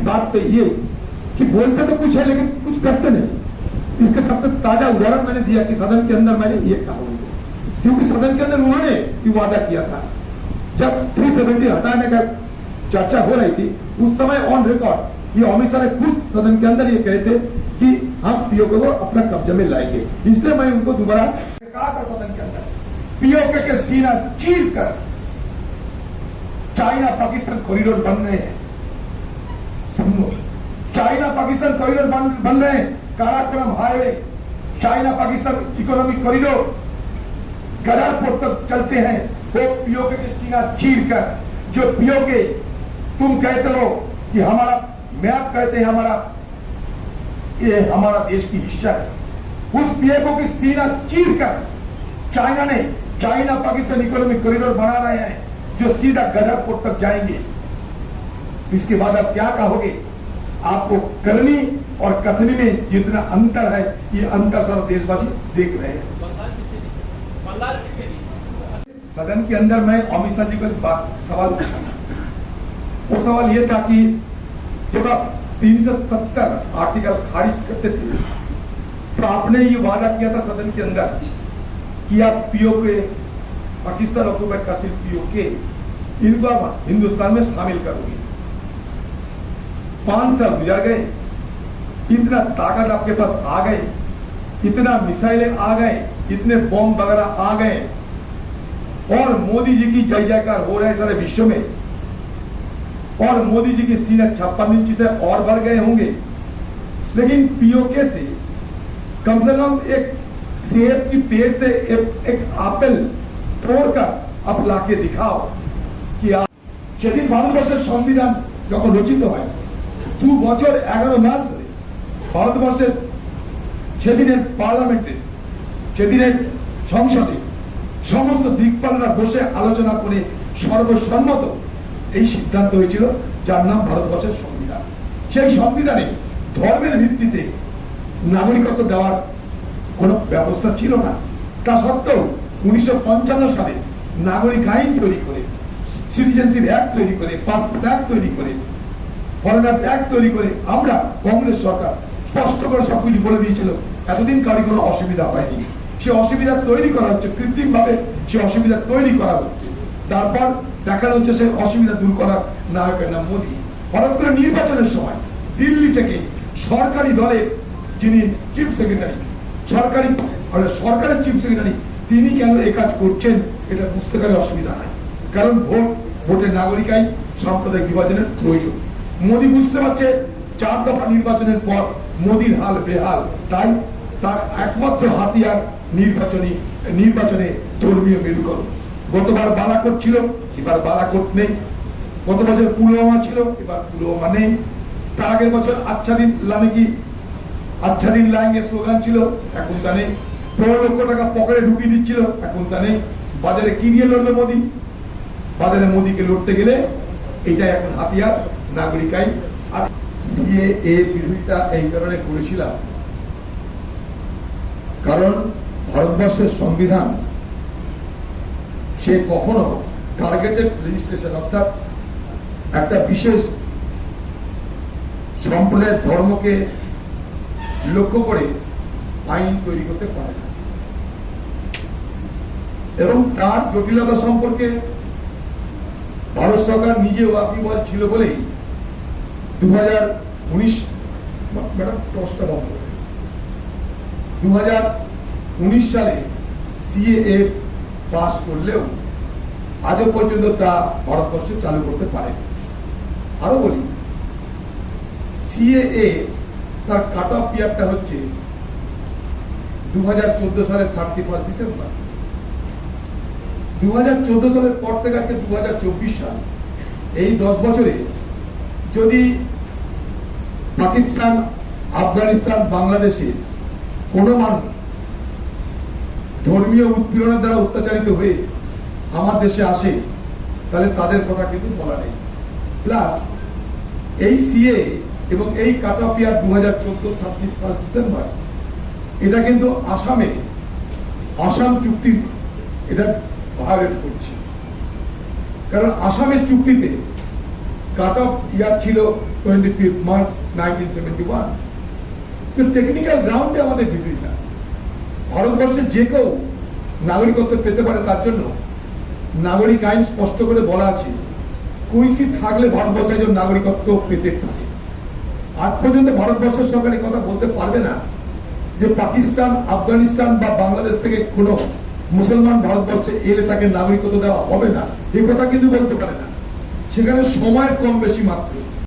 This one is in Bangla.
बात पे ये कि बोलते तो कुछ है लेकिन कुछ करते नहीं। इसका सबसे ताजा उदाहरण मैंने दिया कि सदन के अंदर मैंने ये कहा उनको, क्योंकि सदन के अंदर उन्होंने ये वादा किया था जब 370 हटाने का चर्चा हो रही थी, उस समय ऑन रिकॉर्ड ये अमित शाह ने खुद सदन के अंदर ये कहे थे कि हम पीओके को अपना कब्जे में लाएंगे। इसलिए मैं उनको दोबारा कहा था सदन के अंदर, पीओके के सीना चीर कर चाइना पाकिस्तान कॉरिडोर बन रहे हैं, चाइना पाकिस्तान कॉरिडोर बन रहे हैं, Karakoram highway, China Pakistan economic corridor Gwadar port तक चलते हैं। वो पीओके के सीना चीर कर, जो पीओके तुम कहते हो कि हमारा मैप कहते हैं हमारा, ये हमारा देश की हिस्सा है, उस पीओके की सीना चीर कर चाइना ने चाइना पाकिस्तान इकोनॉमिक कॉरिडोर बना रहे हैं जो सीधा गदारपोर्ट तक जाएंगे। इसके बाद आप क्या कहोगे? आपको करनी और कथनी में जितना अंतर है, ये अंतर सारा देशवासी देख रहे हैं। सदन के अंदर मैं अमित शाह जी को सवाल पूछा, वो सवाल ये था कि जब आप 370 आर्टिकल खारिज करते थे तो आपने ये वादा किया था सदन के अंदर कि आप PoK, Pakistan occupied Kashmir PoK, इनको आप हिंदुस्तान में शामिल करोगे। 5 साल गुजर गए, इतना ताकत आपके पास आ गए, इतना मिसाइलें आ गए, इतने बॉम्ब वगैरह आ गए और मोदी जी की जय जयकार हो रहे सारे विश्व में, और मोदी जी की सीने 56 इंच से और बढ़ गए होंगे। लेकिन पीओके से कम एक सेब की पेड़ से एक एप्पल तोड़कर आप लाके दिखाओ कि आप সেদিন ভারতবর্ষের সংবিধান যখন রচিত হয় 2 বছর 11 মাস ধরে ভারতবর্ষের সেদিনের পার্লামেন্টে, সেদিনের সংসদে সমস্ত দিকপালরা বসে আলোচনা করে সর্বসম্মত এই সিদ্ধান্ত হয়েছিল যার নাম ভারতবর্ষের সংবিধান। সেই সংবিধানে ধর্মের ভিত্তিতে নাগরিকত্ব দেওয়ার কোন ব্যবস্থা ছিল না। তা সত্ত্বেও 1955 সালে নাগরিক আইন তৈরি করে, সিটিজেনশিপ অ্যাক্ট তৈরি করে, পাসপোর্ট অ্যাক্ট তৈরি করে, ফরেনার্স অ্যাক্ট তৈরি করে আমরা কংগ্রেস সরকার স্পষ্ট করে সবকিছু বলে দিয়েছিল। এতদিন কারো কোনো অসুবিধা হয়নি। সে অসুবিধা তৈরি করা হচ্ছে, কৃত্রিম ভাবে সে অসুবিধা তৈরি করা হচ্ছে। তারপর দেখানো হচ্ছে সে অসুবিধা দূর করার নায়কের নাম মোদী। হঠাৎ করে নির্বাচনের সময় দিল্লি থেকে সরকারি দলের যিনি চিফ সেক্রেটারি, সরকারের চিফ সেক্রেটারি, তিনি কেন এই কাজ করছেন এটা বুঝতে গেলে অসুবিধা নাই। কারণ ভোটের নাগরিক আইন সাম্প্রদায়িক বিভাজনের প্রয়োজন। মোদী বুঝতে পারছে 4 দফা নির্বাচনের পর মোদীর হাল বেহাল, তাই তার একমাত্র হাতিয়ার নির্বাচনে ধর্মীয় মেরুকরণ। গতবার বালাকোট ছিল, এবার বালাকোট নেই। গত বছর পুলওয়ামা ছিল, এবার পুলওয়ামা নেই। তার আগের বছর আচ্ছা দিন লাইঙ্গে স্লোগান ছিল, এখন তা নেই। 15 লক্ষ টাকা পকেটে ঢুকিয়ে দিচ্ছিল, এখন তা নেই। বাজারে কি দিয়ে লড়বে মোদী? বাজারে মোদীকে লড়তে গেলে এটা এখন হাতিয়ার নাগরিক আইন। আর সিএএ বিরোধিতা এই কারণে করেছিলাম, কারণ ভারতবর্ষের সংবিধান সে কখনো টার্গেটেড রেজিস্ট্রেশন, অর্থাৎ একটা বিশেষ সম্প্রদায়ের ধর্মকে লক্ষ্য করে আইন তৈরি করতে পারে না। এবং তার জটিলতা সম্পর্কে ভারত সরকার নিজে ওয়াকিবহাল ছিল বলেই 2019 সালে সিএএ পাস করলেও আজও পর্যন্ত তা ভারতবর্ষে চালু করতে পারে। আরো বলি, সিএএ তার কাট অফ ইয়ারটা হচ্ছে 2014 সালের 31 ডিসেম্বর। 2014 সালের পর থেকে আজকে 2024 সাল, এই 10 বছরে যদি পাকিস্তান, আফগানিস্তান, বাংলাদেশে কোন মানুষ ধর্মীয় উৎপীড়নের দ্বারা অত্যাচারিত হয়ে আমার দেশে আসে, তাহলে তাদের কথা কিন্তু বলা নেই। প্লাস এই সিএ এবং এই কাট অফ ইয়ার 2014 31 ডিসেম্বর, এটা কিন্তু আসাম চুক্তির এটা ভায়োলেট করছে। কারণ আসামের চুক্তিতে কাট অফ ইয়ার ছিল 25th March 1971। তো টেকনিক্যাল গ্রাউন্ডে আমাদের বিরোধিতা। ভারতবর্ষের যে কেউ নাগরিকত্ব পেতে পারে, তার জন্য নাগরিক আইন স্পষ্ট করে বলা আছে কুইকি থাকলে ভারতবর্ষে একজন নাগরিকত্ব পেতে পারে। আজ পর্যন্ত ভারতবর্ষের সরকার এই কথা বলতে পারবে না যে পাকিস্তান, আফগানিস্তান বা বাংলাদেশ থেকে কোনো মুসলমান ভারতবর্ষে এলে তাকে নাগরিকত্ব দেওয়া হবে না, এই কথা কিন্তু বলতে পারে না। সেখানে সময়ের কম বেশি মাত্র।